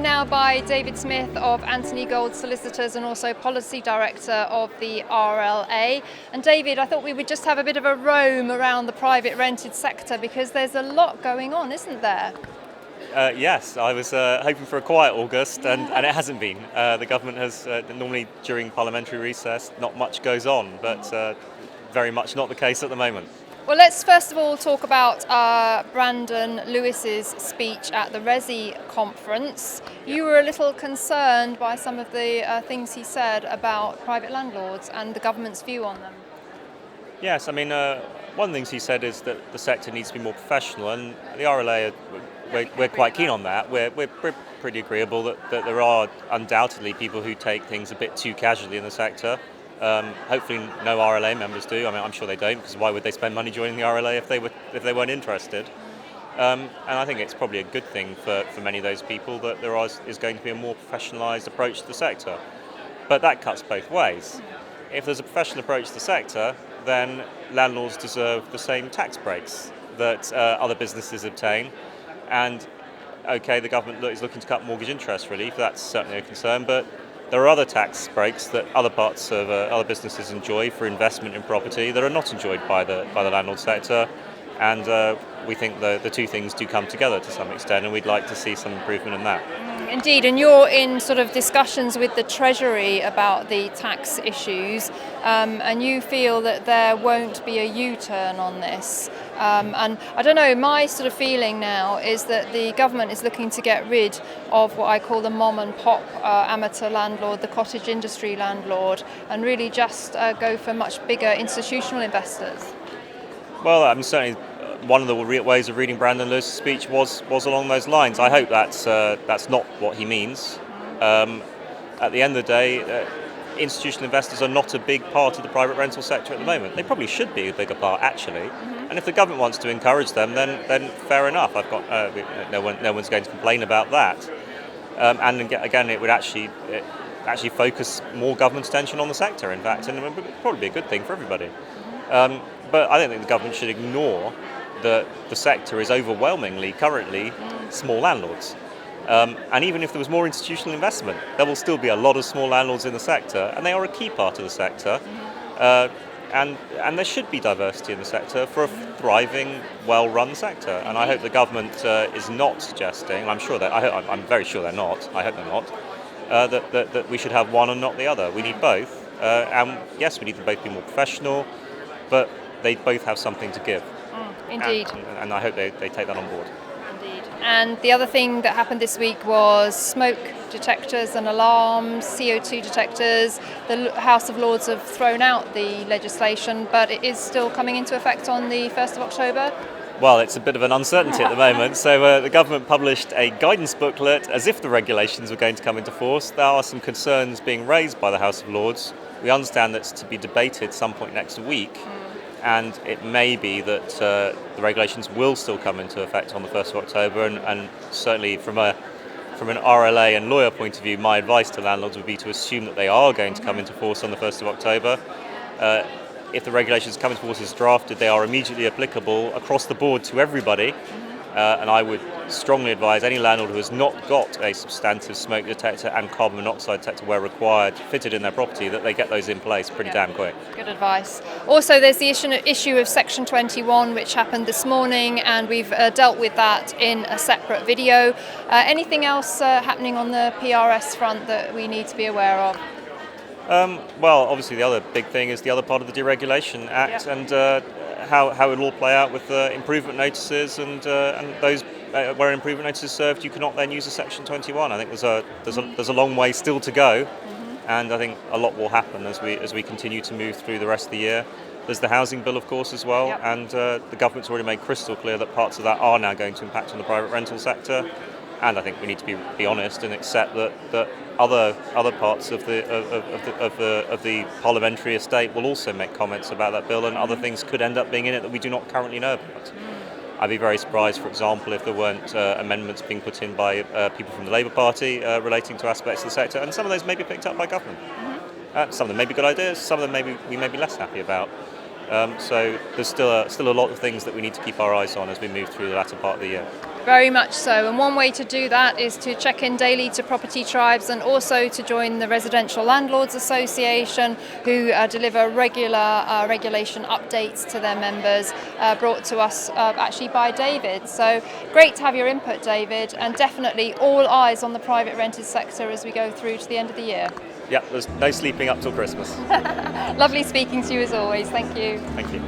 joined now by David Smith of Anthony Gold Solicitors and also Policy Director of the RLA. And David, I thought we would just have a bit of a roam around the private rented sector because there's a lot going on, isn't there? Yes, I was hoping for a quiet August, and it hasn't been. The government has, normally during parliamentary recess, not much goes on, but very much not the case at the moment. Well, let's first of all talk about Brandon Lewis's speech at the Resi conference. You were a little concerned by some of the things he said about private landlords and the government's view on them. Yes, I mean, one of the things he said is that the sector needs to be more professional, and the RLA, we're quite keen on that. We're pretty agreeable that there are undoubtedly people who take things a bit too casually in the sector. Hopefully no RLA members do. I mean, I'm sure they don't, because why would they spend money joining the RLA if they weren't interested? And I think it's probably a good thing for many of those people that there is going to be a more professionalised approach to the sector. But that cuts both ways. If there's a professional approach to the sector, then landlords deserve the same tax breaks that other businesses obtain. And okay, the government is looking to cut mortgage interest relief. That's certainly a concern, but there are other tax breaks that other parts of other businesses enjoy for investment in property that are not enjoyed by the landlord sector, and we think the two things do come together to some extent, and we'd like to see some improvement in that. Indeed, and you're in sort of discussions with the Treasury about the tax issues, and you feel that there won't be a U-turn on this. And I don't know, my sort of feeling now is that the government is looking to get rid of what I call the mom and pop amateur landlord, the cottage industry landlord, and really just go for much bigger institutional investors. Well, I'm certainly one of the ways of reading Brandon Lewis's speech was along those lines. I hope that's not what he means. At the end of the day, institutional investors are not a big part of the private rental sector at the moment. They probably should be a bigger part, actually. And if the government wants to encourage them, then fair enough. I've got no one's going to complain about that. And again, it would actually focus more government attention on the sector, in fact, and it would probably be a good thing for everybody. But I don't think the government should ignore that the sector is overwhelmingly currently small landlords. And even if there was more institutional investment, there will still be a lot of small landlords in the sector, and they are a key part of the sector. And there should be diversity in the sector for a thriving, well-run sector. And I hope the government is not suggesting, I'm very sure they're not, I hope they're not, that we should have one and not the other. We need both. And yes, we need to both be more professional, but they both have something to give. Indeed. And I hope they take that on board. Indeed. And the other thing that happened this week was smoke detectors and alarms, CO2 detectors. The House of Lords have thrown out the legislation, but it is still coming into effect on the 1st of October. Well, it's a bit of an uncertainty at the moment. So the government published a guidance booklet as if the regulations were going to come into force. There are some concerns being raised by the House of Lords. We understand that's to be debated some point next week. And it may be that the regulations will still come into effect on the 1st of October, and certainly from an RLA and lawyer point of view, my advice to landlords would be to assume that they are going to come into force on the 1st of October. If the regulations come into force as drafted, they are immediately applicable across the board to everybody, and I would strongly advise any landlord who has not got a substantive smoke detector and carbon monoxide detector where required fitted in their property that they get those in place pretty damn quick. Good advice. Also, there's the issue of Section 21, which happened this morning, and we've dealt with that in a separate video. Anything else happening on the PRS front that we need to be aware of? Well, obviously the other big thing is the other part of the Deregulation Act, and how it will all play out with improvement notices and those where an improvement notice is served, you cannot then use a Section 21. I think there's a long way still to go, and I think a lot will happen as we continue to move through the rest of the year. There's the housing bill, of course, as well, and the government's already made crystal clear that parts of that are now going to impact on the private rental sector. And I think we need to be honest and accept that other parts of the parliamentary estate will also make comments about that bill, and other things could end up being in it that we do not currently know about. I'd be very surprised, for example, if there weren't amendments being put in by people from the Labour Party relating to aspects of the sector, and some of those may be picked up by government. Some of them may be good ideas, some of them we may be less happy about. So there's still a lot of things that we need to keep our eyes on as we move through the latter part of the year. Very much so, and one way to do that is to check in daily to Property Tribes and also to join the Residential Landlords Association, who deliver regular regulation updates to their members, brought to us actually by David. So great to have your input, David, and definitely all eyes on the private rented sector as we go through to the end of the year. Yeah, there's no sleeping up till Christmas. Lovely speaking to you as always. Thank you. Thank you.